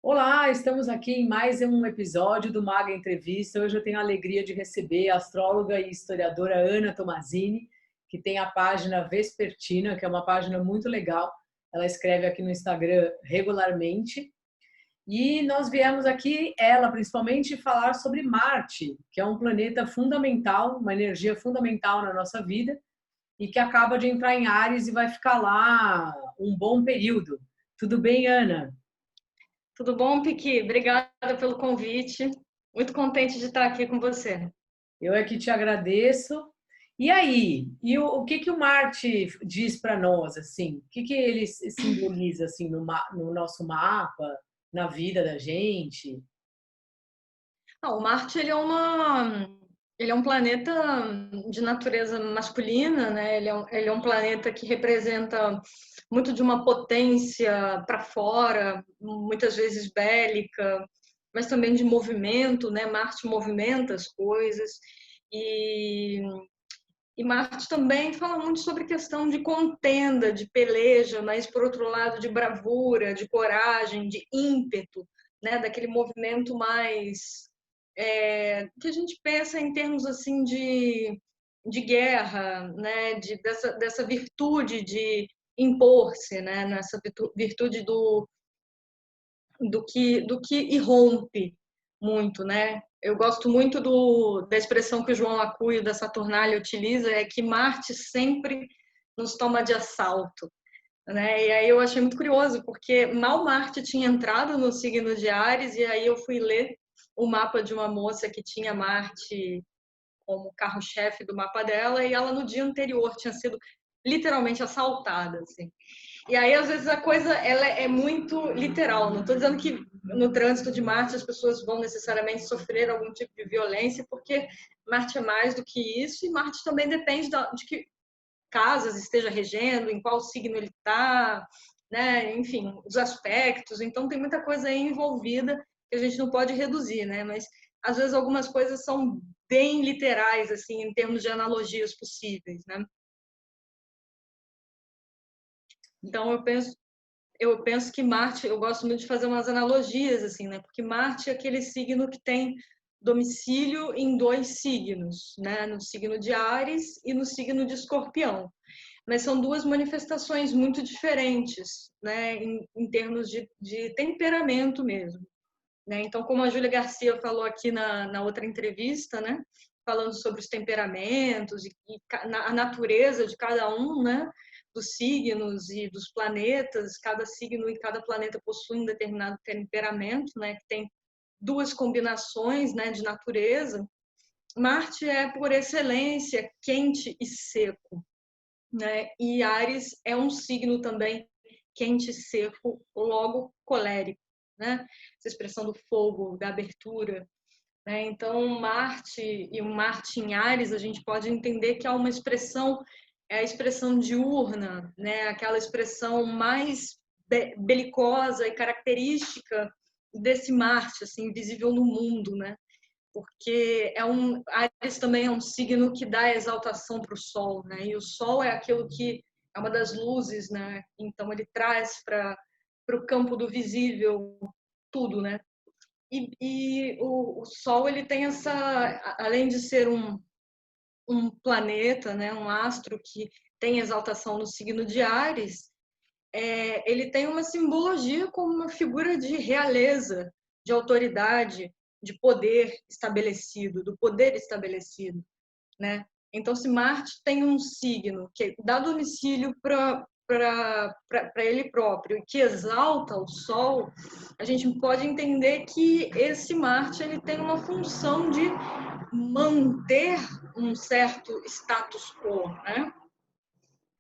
Olá, estamos aqui em mais um episódio do Maga Entrevista. Hoje eu tenho a alegria de receber a astróloga e historiadora Ana Tomazini, que tem a página Vespertina, que é uma página muito legal. Ela escreve aqui no Instagram regularmente. E nós viemos aqui, ela principalmente, falar sobre Marte, que é um planeta fundamental, uma energia fundamental na nossa vida e que acaba de entrar em Áries e vai ficar lá um bom período. Tudo bem, Ana? Tudo bom, Piqui? Obrigada pelo convite. Muito contente de estar aqui com você. Eu é que te agradeço. E aí? O que que o Marte diz para nós, assim? O que que ele simboliza, assim, no nosso mapa, na vida da gente? O Marte ele é um planeta de natureza masculina, né? Ele é um planeta que representa muito de uma potência para fora, muitas vezes bélica, mas também de movimento, né? Marte movimenta as coisas e E Marte também fala muito sobre questão de contenda, de peleja, mas por outro lado de bravura, de coragem, de ímpeto, né? Daquele movimento mais que a gente pensa em termos assim de guerra, né? Dessa virtude de impor-se, né? Nessa virtude do que irrompe muito, né? Eu gosto muito da expressão que o João Acuio da Saturnália utiliza, é que Marte sempre nos toma de assalto, né? E aí eu achei muito curioso, porque mal Marte tinha entrado no signo de Áries, e aí eu fui ler o mapa de uma moça que tinha Marte como carro-chefe do mapa dela, e ela no dia anterior tinha sido literalmente assaltada, assim. E aí, às vezes, a coisa ela é muito literal. Não estou dizendo que no trânsito de Marte as pessoas vão necessariamente sofrer algum tipo de violência, porque Marte é mais do que isso, e Marte também depende de que casas esteja regendo, em qual signo ele está, né? Enfim, os aspectos. Então, tem muita coisa aí envolvida que a gente não pode reduzir, né? Mas, às vezes, algumas coisas são bem literais, assim, em termos de analogias possíveis, né? Então, eu penso que Marte, eu gosto muito de fazer umas analogias, assim, né? Porque Marte é aquele signo que tem domicílio em dois signos, né? No signo de Áries e no signo de Escorpião. Mas são duas manifestações muito diferentes, né? Em termos de temperamento mesmo, né? Então, como a Júlia Garcia falou aqui na outra entrevista, né? Falando sobre os temperamentos e a natureza de cada um, né? Dos signos e dos planetas, cada signo e cada planeta possui um determinado temperamento, né? Que tem duas combinações, né? De natureza. Marte é, por excelência, quente e seco, né? E Áries é um signo também quente e seco, logo colérico, né? Essa expressão do fogo, da abertura, né? Então, Marte e o Marte em Áries, a gente pode entender que há uma expressão, é a expressão diurna, né? Aquela expressão mais belicosa e característica desse Marte, assim, visível no mundo, né? Porque Áries também é um signo que dá exaltação para o Sol, né? E o Sol é aquilo que é uma das luzes, né? Então ele traz para o campo do visível tudo, né? E o Sol ele tem além de ser um planeta, né? Um astro que tem exaltação no signo de Áries, ele tem uma simbologia como uma figura de realeza, de autoridade, de poder estabelecido, do poder estabelecido, né? Então, se Marte tem um signo que dá domicílio para ele próprio e que exalta o Sol, a gente pode entender que esse Marte ele tem uma função de manter um certo status quo, né?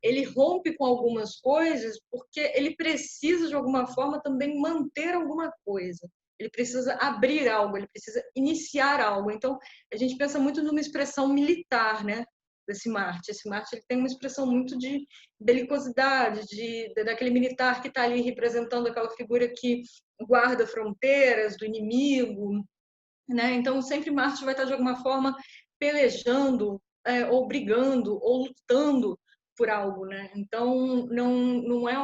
Ele rompe com algumas coisas porque ele precisa, de alguma forma, também manter alguma coisa. Ele precisa abrir algo, ele precisa iniciar algo. Então, a gente pensa muito numa expressão militar, né? Desse Marte. Esse Marte ele tem uma expressão muito de belicosidade, daquele militar que está ali representando aquela figura que guarda fronteiras do inimigo, né? Então, sempre Marte vai estar, de alguma forma, pelejando, ou brigando, ou lutando por algo, né? Então, não é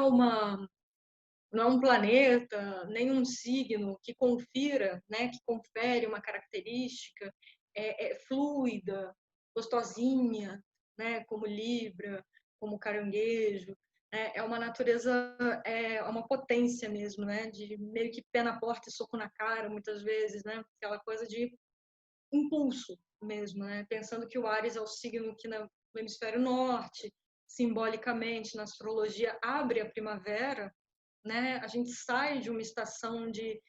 não é um planeta, nem um signo que confira, né, que confere uma característica fluida, gostosinha, né, como Libra, como Caranguejo. É uma natureza, é uma potência mesmo, né, de meio que pé na porta e soco na cara, muitas vezes, né, aquela coisa de impulso mesmo, né, pensando que o Áries é o signo que no hemisfério norte, simbolicamente, na astrologia, abre a primavera, né? A gente sai de uma estação de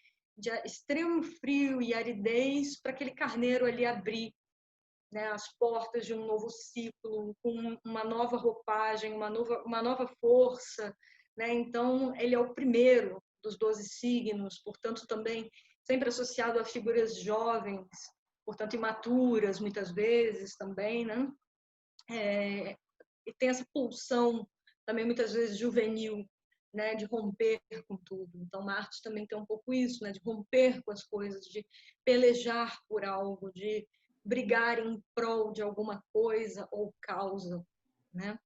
extremo frio e aridez para aquele carneiro ali abrir, né, as portas de um novo ciclo, com uma nova roupagem, uma nova força. Né? Então, ele é o primeiro dos 12 signos, portanto, também sempre associado a figuras jovens, portanto, imaturas, muitas vezes também, né? E tem essa pulsão também muitas vezes juvenil, né, de romper com tudo. Então Marte também tem um pouco isso, né, de romper com as coisas, de pelejar por algo, de brigar em prol de alguma coisa ou causa, né?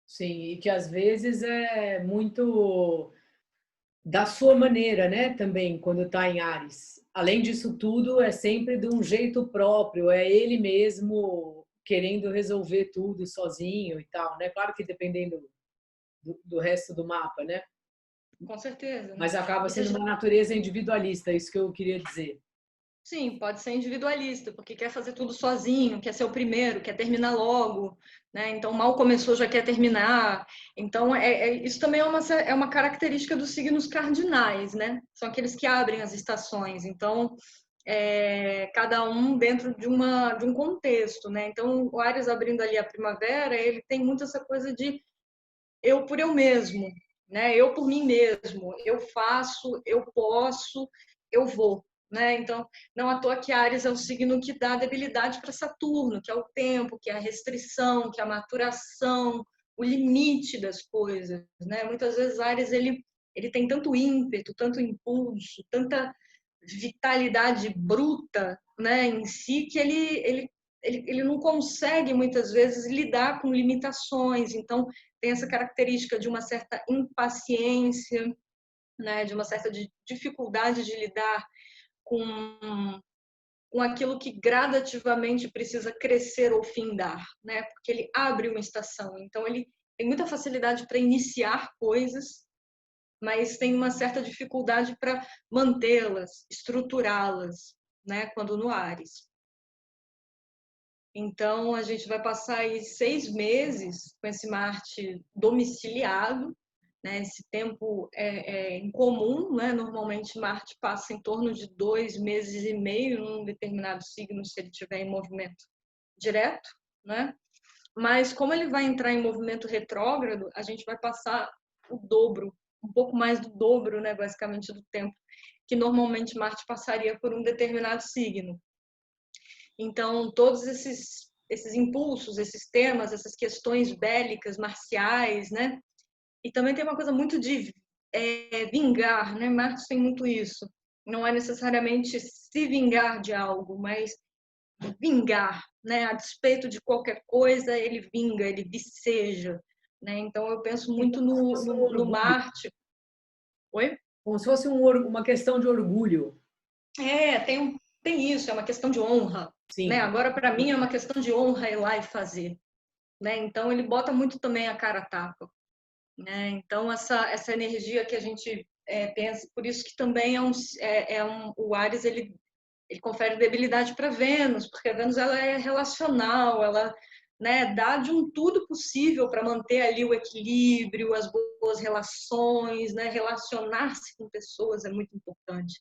Sim, e que às vezes é muito da sua maneira, né? Também, quando está em Áries. Além disso tudo, é sempre de um jeito próprio, é ele mesmo querendo resolver tudo sozinho e tal, né? Claro que dependendo do resto do mapa, né? Com certeza, né? Mas acaba E você sendo já uma natureza individualista, isso que eu queria dizer. Sim, pode ser individualista, porque quer fazer tudo sozinho, quer ser o primeiro, quer terminar logo, né? Então, mal começou, já quer terminar. Então, isso também é uma característica dos signos cardinais, né? São aqueles que abrem as estações. Então, cada um dentro de um contexto, né? Então, o Áries abrindo ali a primavera, ele tem muito essa coisa de eu por eu mesmo, né? Eu por mim mesmo, eu faço, eu posso, eu vou, né? Então, não à toa que Áries é o signo que dá debilidade para Saturno, que é o tempo, que é a restrição, que é a maturação, o limite das coisas, né? Muitas vezes Áries ele tem tanto ímpeto, tanto impulso, tanta vitalidade bruta, né, em si, que ele não consegue muitas vezes lidar com limitações. Então tem essa característica de uma certa impaciência, né, de uma certa dificuldade de lidar com aquilo que gradativamente precisa crescer ou findar, né? Porque ele abre uma estação, então ele tem muita facilidade para iniciar coisas, mas tem uma certa dificuldade para mantê-las, estruturá-las, né? Quando no Áries. Então, a gente vai passar aí 6 meses com esse Marte domiciliado, né? Esse tempo é incomum, né? Normalmente, Marte passa em torno de 2 meses e meio num determinado signo, se ele estiver em movimento direto, né? Mas, como ele vai entrar em movimento retrógrado, a gente vai passar o dobro, um pouco mais do dobro, né? Basicamente, do tempo que normalmente Marte passaria por um determinado signo. Então, todos esses impulsos, esses temas, essas questões bélicas, marciais, né? E também tem uma coisa muito de vingar, né? Marte tem muito isso. Não é necessariamente se vingar de algo, mas vingar, né? A despeito de qualquer coisa, ele vinga, ele viceja, né? Então, eu penso muito no Marte. Oi? Como se fosse uma questão de orgulho. Tem isso, é uma questão de honra, né? Sim. Agora, para mim, é uma questão de honra ir lá e fazer, né? Então, ele bota muito também a cara a tapa, né? Então, essa energia que a gente pensa, por isso que também o Áries, ele confere debilidade para Vênus, porque a Vênus ela é relacional, ela, né, dá de um tudo possível para manter ali o equilíbrio, as boas relações, né? Relacionar-se com pessoas é muito importante.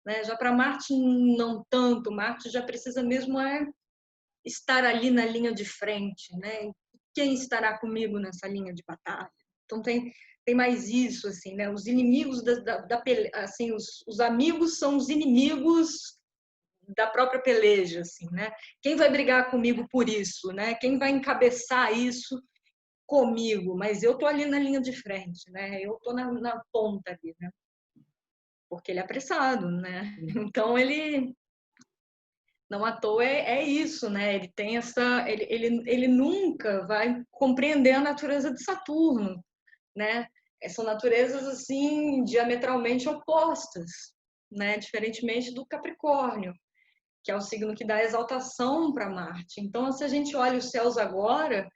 Né? Já para Marte, não tanto. Marte já precisa mesmo estar ali na linha de frente. Né? Quem estará comigo nessa linha de batalha? Então, tem mais isso. Assim, né? Os inimigos assim, os amigos são os inimigos da própria peleja. Assim, né? Quem vai brigar comigo por isso? Né? Quem vai encabeçar isso comigo? Mas eu estou ali na linha de frente. Né? Eu estou na ponta ali. Né? Porque ele é apressado, né? Então ele não à toa isso, né? Ele tem ele nunca vai compreender a natureza de Saturno, né? são naturezas assim diametralmente opostas, né? Diferentemente do Capricórnio, que é o signo que dá exaltação para Marte. Então, se a gente olha os céus agora,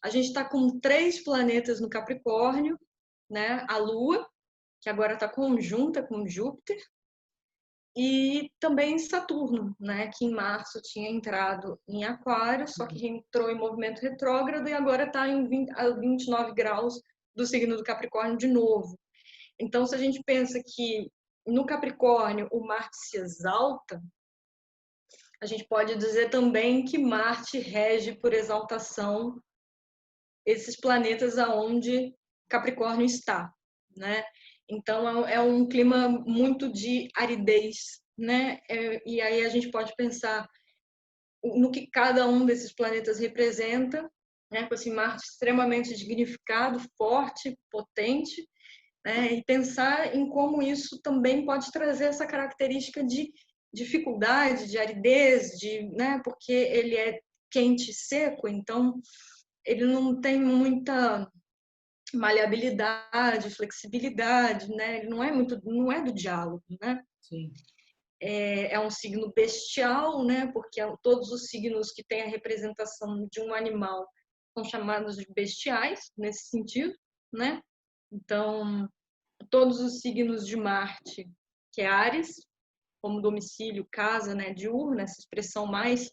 a gente está com 3 planetas no Capricórnio, né? A Lua, que agora está conjunta com Júpiter, e também Saturno, né? Que em março tinha entrado em Aquário, só que entrou em movimento retrógrado e agora está a 29 graus do signo do Capricórnio de novo. Então, se a gente pensa que no Capricórnio o Marte se exalta, a gente pode dizer também que Marte rege por exaltação esses planetas aonde Capricórnio está, né? Então é um clima muito de aridez, né? E aí a gente pode pensar no que cada um desses planetas representa, né? Com esse Marte extremamente dignificado, forte, potente, né? E pensar em como isso também pode trazer essa característica de dificuldade, de aridez, né? Porque ele é quente e seco, então ele não tem muita maleabilidade, flexibilidade, né? Ele não é do diálogo, né? Sim. É um signo bestial, né? Porque todos os signos que têm a representação de um animal são chamados de bestiais nesse sentido, né? Então, todos os signos de Marte, que é Áries, como domicílio, casa, né, diurna, essa expressão mais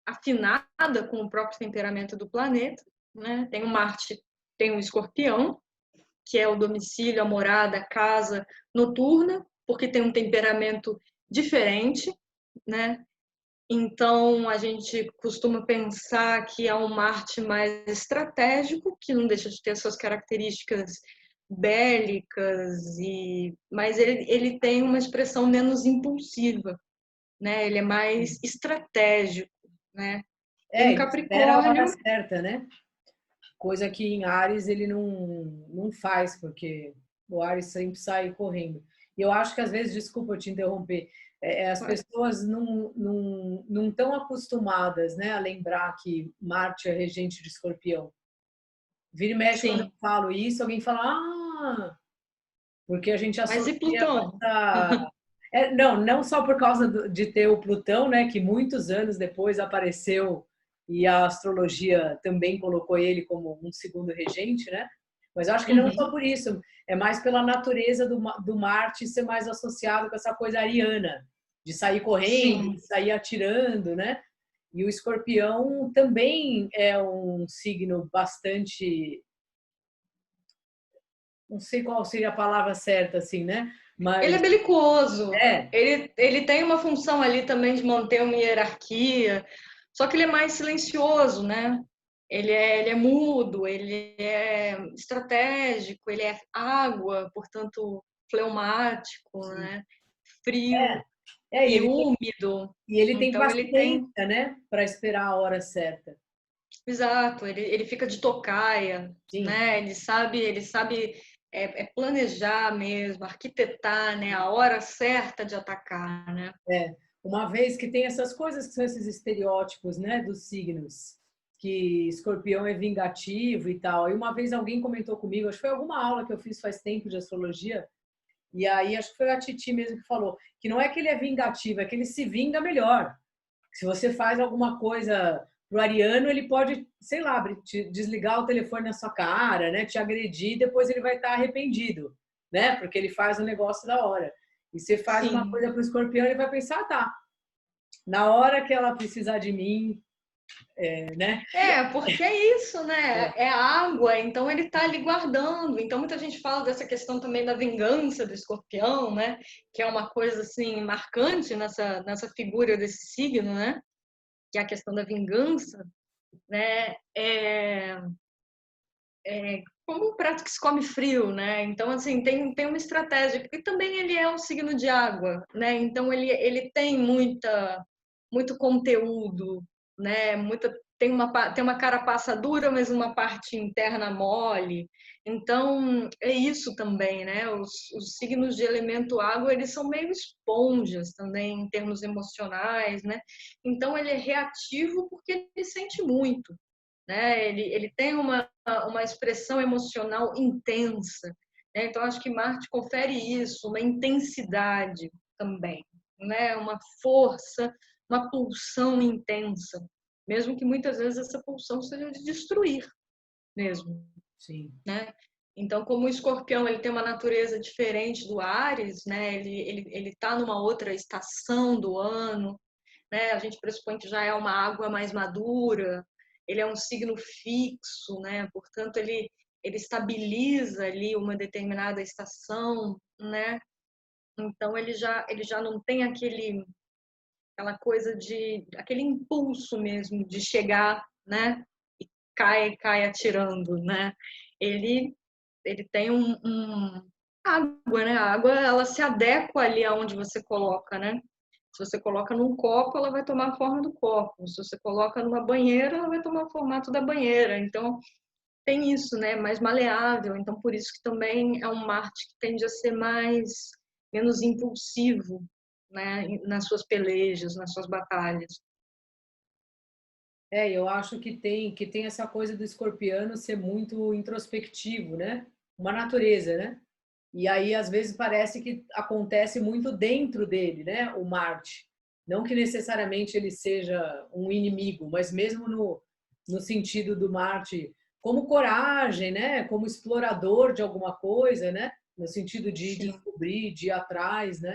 afinada com o próprio temperamento do planeta, né? Tem o Marte, tem o Escorpião, que é o domicílio, a morada, a casa noturna, porque tem um temperamento diferente, né? Então, a gente costuma pensar que é um Marte mais estratégico, que não deixa de ter suas características bélicas, mas ele tem uma expressão menos impulsiva, né? Ele é mais estratégico, né? E no Ele espera a hora Capricórnio, certa, né? Coisa que em Ares ele não faz, porque o Ares sempre sai correndo. E eu acho que às vezes, desculpa te interromper, as pessoas não estão acostumadas, né, a lembrar que Marte é regente de Escorpião. Vira e mexe, quando eu sim, falo isso, alguém fala, porque a gente mas e associa Plutão? essa... não só por causa de ter o Plutão, né, que muitos anos depois apareceu e a astrologia também colocou ele como um segundo regente, né? Mas eu acho que não só Uhum. por isso, é mais pela natureza do Marte ser mais associado com essa coisa ariana, de sair correndo, Sim, de sair atirando, né? E o Escorpião também é um signo bastante, não sei qual seria a palavra certa, assim, né? ele é Mas belicoso. é, Ele tem uma função ali também de manter uma hierarquia, só que ele é mais silencioso, né? Ele é mudo, ele é estratégico, ele é água, portanto, fleumático, né? Frio é, e úmido. e ele tem Então, ele tem. paciência, né, para esperar a hora certa. Exato, ele fica de tocaia, Sim, né? Ele sabe planejar mesmo, arquitetar, né? A hora certa de atacar, né? é. Uma vez que tem essas coisas que são esses estereótipos, né, dos signos, que Escorpião é vingativo e tal. E uma vez alguém comentou comigo, acho que foi alguma aula que eu fiz faz tempo de astrologia, e aí acho que foi a Titi mesmo que falou que não é que ele é vingativo, é que ele se vinga melhor. Se você faz alguma coisa pro ariano, ele pode, sei lá, desligar o telefone na sua cara, né? Te agredir, depois ele vai estar arrependido, né? Porque ele faz o negócio da hora. E você faz uma Sim. coisa pro escorpião, ele vai pensar, tá, na hora que ela precisar de mim, né? Porque é isso, né? É água, então ele está ali guardando. Então muita gente fala dessa questão também da vingança do escorpião, né? Que é uma coisa assim marcante nessa figura desse signo, né? Que é a questão da vingança, né? Como um prato que se come frio, né? Então, assim, tem uma estratégia. E também ele é um signo de água, né? Então, ele tem muito conteúdo, né? Tem uma carapaça dura, mas uma parte interna mole. Então, é isso também, né? Os signos de elemento água, eles são meio esponjas também, em termos emocionais, né? Então, ele é reativo porque ele sente muito. né? Ele tem uma expressão emocional intensa, né? Então, acho que Marte confere isso, uma intensidade também, né? Uma força, uma pulsão intensa, mesmo que muitas vezes essa pulsão seja de destruir mesmo, Sim. né? Então, como o Escorpião ele tem uma natureza diferente do Áries, né? Ele tá numa outra estação do ano, né? A gente pressupõe que já é uma água mais madura, ele é um signo fixo, né? Portanto, ele estabiliza ali uma determinada estação, né? Então, ele já não tem aquela coisa aquele impulso mesmo de chegar, né? E cai atirando, né? Ele, ele tem água, né? A água, ela se adequa ali aonde você coloca, né? Se você coloca num copo, ela vai tomar a forma do copo. Se você coloca numa banheira, ela vai tomar o formato da banheira. Então, tem isso, né? Mais maleável. Então, por isso que também é um Marte que tende a ser menos impulsivo, né? Nas suas pelejas, nas suas batalhas. Eu acho que tem essa coisa do escorpiano ser muito introspectivo, né? Uma natureza, né? E aí, às vezes, parece que acontece muito dentro dele, né? O Marte. Não que necessariamente ele seja um inimigo, mas mesmo no sentido do Marte como coragem, né? Como explorador de alguma coisa, né? No sentido de Sim. descobrir, de ir atrás, né?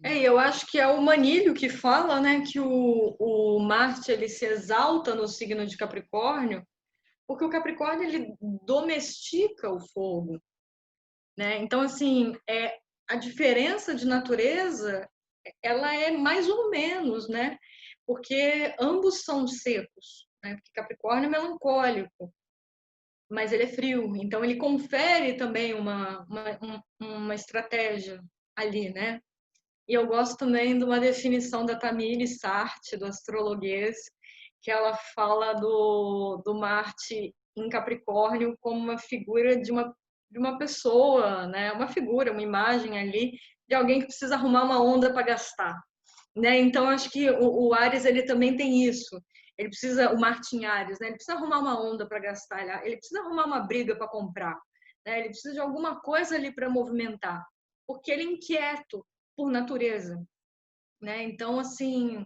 Eu acho que é o Manílio que fala, né, que o Marte ele se exalta no signo de Capricórnio, porque o Capricórnio ele domestica o fogo, né? Então assim, a diferença de natureza, ela é mais ou menos, né? Porque ambos são secos, né? Porque Capricórnio é melancólico, mas ele é frio, então ele confere também uma estratégia ali, né? E eu gosto também de uma definição da Tamires Sartre, do astrologuês, que ela fala do Marte em Capricórnio como uma figura de uma pessoa, né? Uma figura, uma imagem ali de alguém que precisa arrumar uma onda para gastar, né? Então acho que o Áries ele também tem isso. Ele precisa, o Marte em Áries, né? Ele precisa arrumar uma onda para gastar, ele precisa arrumar uma briga para comprar, né? Ele precisa de alguma coisa ali para movimentar, porque ele é inquieto por natureza, né? Então, assim,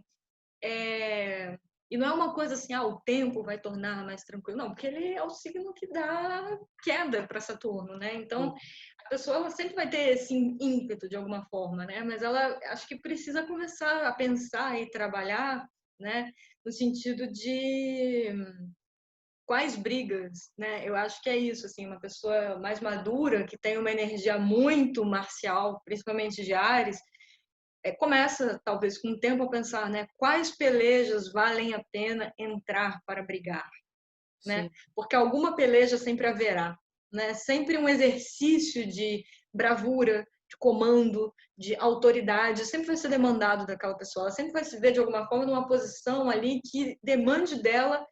e não é uma coisa assim, o tempo vai tornar mais tranquilo, não, porque ele é o signo que dá queda para Saturno, né? Então, a pessoa ela sempre vai ter esse ímpeto de alguma forma, né? Mas ela acho que precisa começar a pensar e trabalhar, né? No sentido de quais brigas, né? Eu acho que é isso, assim, uma pessoa mais madura que tem uma energia muito marcial, principalmente de Áries, começa, talvez, com o tempo a pensar, né, quais pelejas valem a pena entrar para brigar, né? Sim. Porque alguma peleja sempre haverá, né? Sempre um exercício de bravura, de comando, de autoridade, sempre vai ser demandado daquela pessoa. Ela sempre vai se ver, de alguma forma, numa posição ali que demande dela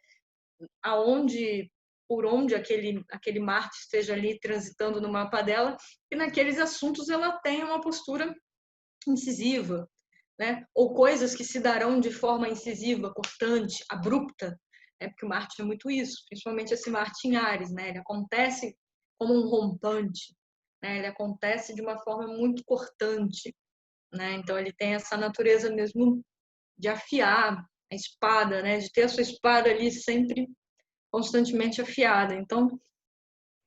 por onde aquele Marte esteja ali transitando no mapa dela, e naqueles assuntos ela tem uma postura incisiva, né? Ou coisas que se darão de forma incisiva, cortante, abrupta, né? Porque o Marte é muito isso, principalmente esse Marte em Áries, né? Ele acontece como um rompante, né? Ele acontece de uma forma muito cortante, né? Então ele tem essa natureza mesmo de afiar a espada, né? De ter a sua espada ali sempre constantemente afiada. Então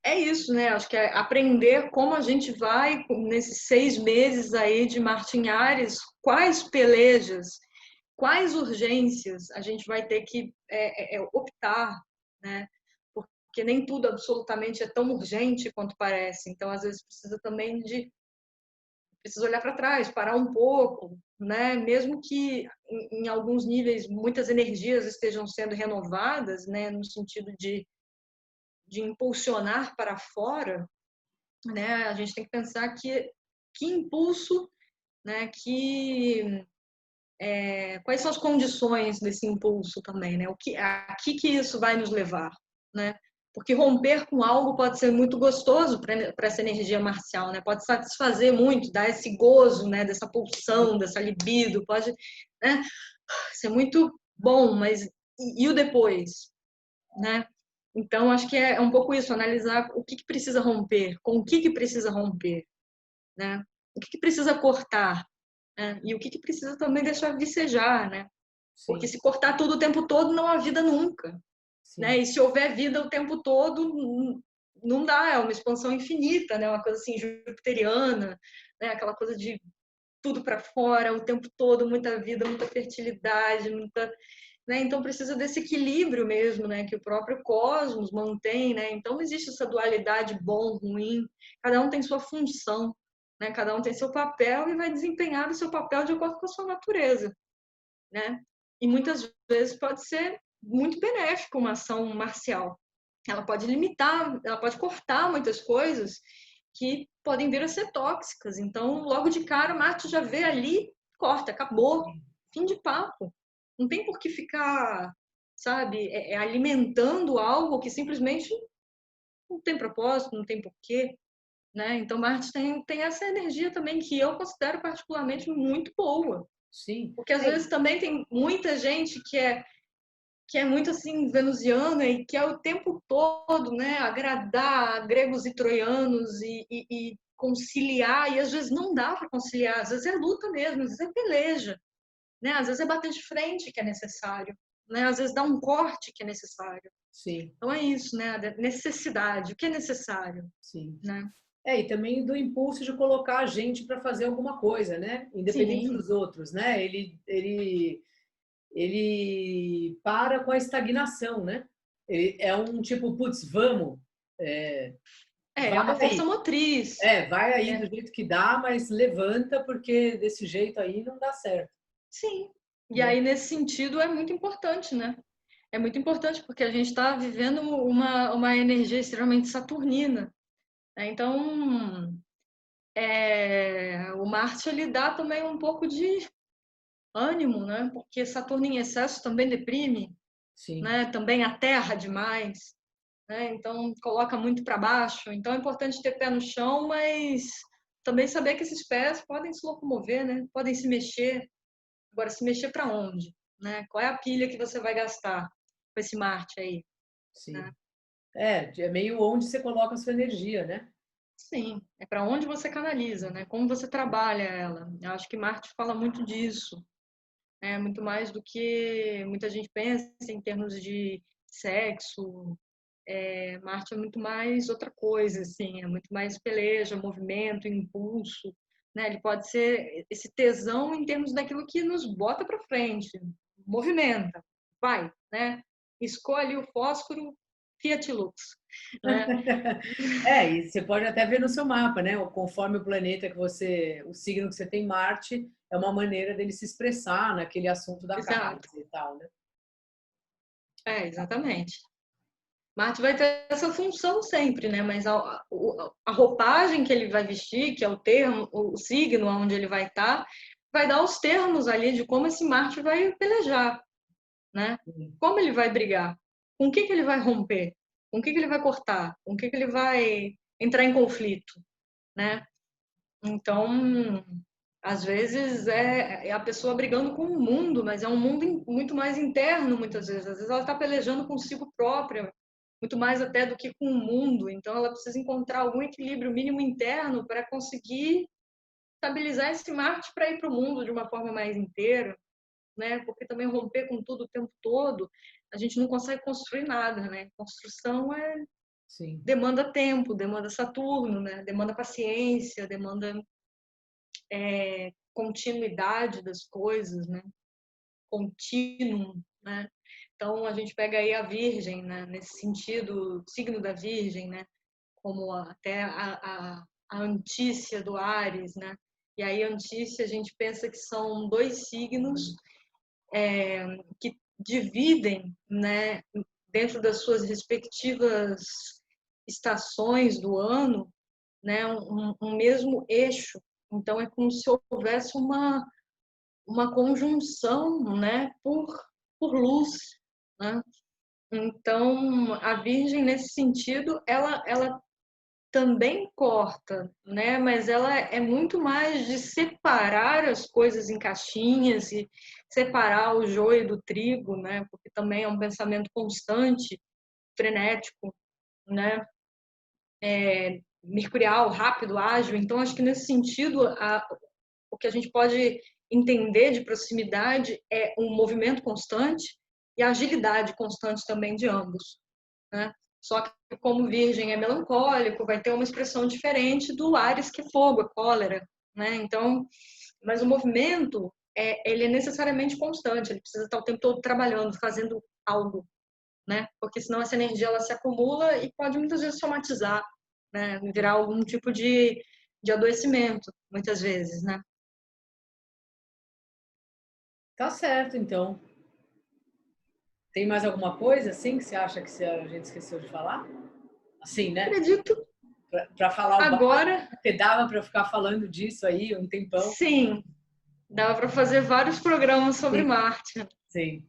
é isso, né? Acho que é aprender como a gente vai, nesses 6 meses aí de Marte em Áries, quais pelejas, quais urgências a gente vai ter que optar, né? Porque nem tudo absolutamente é tão urgente quanto parece. Então, às vezes, precisa olhar para trás, parar um pouco, né? Mesmo que em alguns níveis muitas energias estejam sendo renovadas, né? No sentido de impulsionar para fora, né? A gente tem que pensar que impulso, né? Quais são as condições desse impulso também, né? Aqui que isso vai nos levar, né? Porque romper com algo pode ser muito gostoso para essa energia marcial, né? Pode satisfazer muito, dar esse gozo, né? Dessa pulsão, dessa libido, pode, né? Ser muito bom, mas e o depois, né? Então, acho que é um pouco isso, analisar o que precisa romper, com o que precisa romper, né? O que precisa cortar, né? E o que precisa também deixar vicejar, né? Porque Sim, se cortar tudo o tempo todo, não há vida nunca, né? sim. E se houver vida o tempo todo, não dá, é uma expansão infinita, né? Uma coisa assim jupiteriana, né? Aquela coisa de tudo para fora o tempo todo, muita vida, muita fertilidade, muita, né? Então precisa desse equilíbrio mesmo, né? Que o próprio cosmos mantém, né? Então não existe essa dualidade bom, ruim. Cada um tem sua função, né? Cada um tem seu papel e vai desempenhar o seu papel de acordo com a sua natureza, né? E muitas vezes pode ser muito benéfico uma ação marcial. Ela pode limitar, ela pode cortar muitas coisas que podem vir a ser tóxicas. Então, logo de cara, o Marte já vê ali, corta, acabou, fim de papo. Não tem por que ficar, sabe, alimentando algo que simplesmente não tem propósito, não tem porquê, né? Então, Marte tem essa energia também que eu considero particularmente muito boa. Sim. Porque às vezes também tem muita gente que é muito assim venusiana e que é o tempo todo, né, agradar gregos e troianos e conciliar, e às vezes não dá para conciliar, às vezes é luta mesmo, às vezes é peleja, né? Às vezes é bater de frente que é necessário, né? Às vezes dá um corte que é necessário. Sim, Então é isso, né? A necessidade, o que é necessário, sim. né? E também do impulso de colocar a gente para fazer alguma coisa, né? Independente Sim, dos outros, né? Ele para com a estagnação, né? Ele é um tipo, putz, vamos, é, é vai uma força aí, motriz. vai aí do É, jeito que dá, mas levanta porque desse jeito aí não dá certo, sim. E né? aí, nesse sentido, é muito importante, né? É muito importante porque a gente está vivendo uma energia extremamente saturnina, né? Então, o Marte ele dá também um pouco de ânimo, né? Porque Saturno em excesso também deprime, Sim, né? Também aterra demais, né? Então coloca muito para baixo. Então é importante ter pé no chão, mas também saber que esses pés podem se locomover, né? Podem se mexer. Agora, se mexer para onde, né? Qual é a pilha que você vai gastar com esse Marte aí, sim. né? É meio onde você coloca a sua energia, né? Sim, é para onde você canaliza, né? Como você trabalha ela. Eu acho que Marte fala muito disso, né? Muito mais do que muita gente pensa em termos de sexo. Marte é muito mais outra coisa, assim, é muito mais peleja, movimento, impulso, né? Ele pode ser esse tesão em termos daquilo que nos bota para frente, movimenta, vai, né? Escolhe o fósforo Fiat Lux, né? E você pode até ver no seu mapa, né? Conforme o planeta que você, o signo que você tem, Marte, é uma maneira dele se expressar naquele assunto da casa Exato. e tal, né? Exatamente. Marte vai ter essa função sempre, né? Mas a roupagem que ele vai vestir, que é o termo, o signo onde ele vai dar os termos ali de como esse Marte vai pelejar, né? Como ele vai brigar? Com o que ele vai romper? Com o que ele vai cortar? Com o que ele vai entrar em conflito, né? Então, às vezes é a pessoa brigando com o mundo, mas é um mundo muito mais interno, muitas vezes. Às vezes ela está pelejando consigo própria, muito mais até do que com o mundo. Então, ela precisa encontrar algum equilíbrio mínimo interno para conseguir estabilizar esse Marte para ir para o mundo de uma forma mais inteira, né? Porque também romper com tudo o tempo todo, a gente não consegue construir nada, né? Construção Sim, demanda tempo, demanda Saturno, né? Demanda paciência, demanda continuidade das coisas, né? Contínuo, né? Então a gente pega aí a Virgem, né? Nesse sentido, o signo da Virgem, né? Como até a Antícia do Áries, né? E aí Antícia a gente pensa que são dois signos que dividem, né? Dentro das suas respectivas estações do ano, né? Um mesmo eixo. Então é como se houvesse uma conjunção, né, por luz, né? Então, a Virgem, nesse sentido, ela também corta, né? Mas ela é muito mais de separar as coisas em caixinhas e separar o joio do trigo, né? Porque também é um pensamento constante, frenético, né? Mercurial, rápido, ágil. Então, acho que nesse sentido, o que a gente pode entender de proximidade é um movimento constante e a agilidade constante também de ambos, né? Só que como Virgem é melancólico, vai ter uma expressão diferente do Áries, que é fogo, é cólera, né? Então, mas o movimento ele é necessariamente constante, ele precisa estar o tempo todo trabalhando, fazendo algo, né? Porque senão essa energia ela se acumula e pode muitas vezes somatizar, né? Virar algum tipo de adoecimento, muitas vezes, né? Tá certo, então. Tem mais alguma coisa assim que você acha que a gente esqueceu de falar? Assim, né? Acredito Para falar o básico, agora, porque dava para ficar falando disso aí um tempão. sim, dá para fazer vários programas sobre Sim, Marte. sim.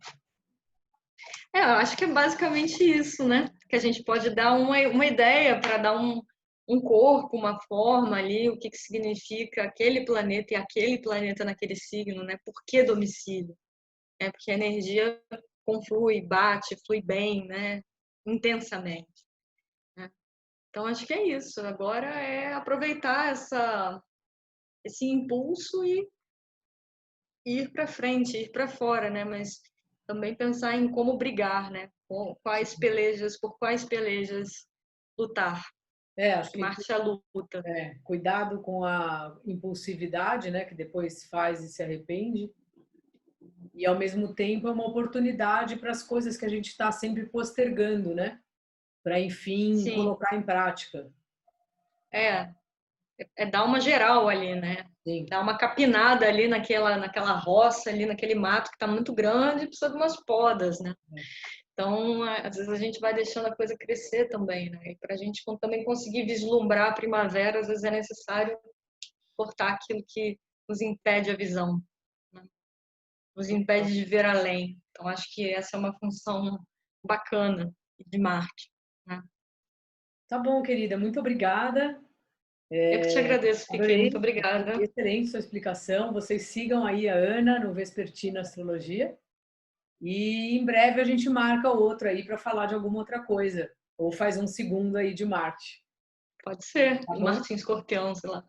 Eu acho que é basicamente isso, né? Que a gente pode dar uma ideia para dar um corpo, uma forma ali, o que significa aquele planeta e aquele planeta naquele signo, né? Por que domicílio? É porque a energia conflui, bate, flui bem, né? Intensamente. Né? Então, acho que é isso. Agora é aproveitar esse impulso e ir para frente, ir para fora, né? Mas também pensar em como brigar, né? Com por quais pelejas lutar. Acho Que que Marte é a luta. cuidado com a impulsividade, né, que depois faz e se arrepende. E ao mesmo tempo é uma oportunidade para as coisas que a gente está sempre postergando, né? Para enfim Sim, colocar em prática. é, é dar uma geral ali, né? Sim, Dar uma capinada ali naquela roça, ali naquele mato que está muito grande, precisa de umas podas, né? Então, às vezes a gente vai deixando a coisa crescer também, né? E para a gente também conseguir vislumbrar a primavera, às vezes é necessário cortar aquilo que nos impede a visão, né? Nos impede de ver além. Então, acho que essa é uma função bacana de Marte, né? tá bom, querida, muito obrigada. Eu que te agradeço, Piquet. Muito Adorei, achei obrigada. excelente sua explicação. Vocês sigam aí a Ana no Vespertina Astrologia e em breve a gente marca outro aí para falar de alguma outra coisa, ou faz um segundo aí de Marte, Pode ser. tá bom? Marte em Escorpião, sei lá.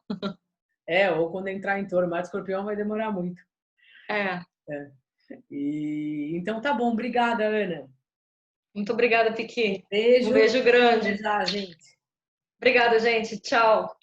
Ou quando entrar em Touro, Marte Escorpião vai demorar muito. É. É. E então tá bom, obrigada, Ana. Muito obrigada, Piqui. Um Beijo, beijo até grande. já, gente. Obrigada, gente. Tchau.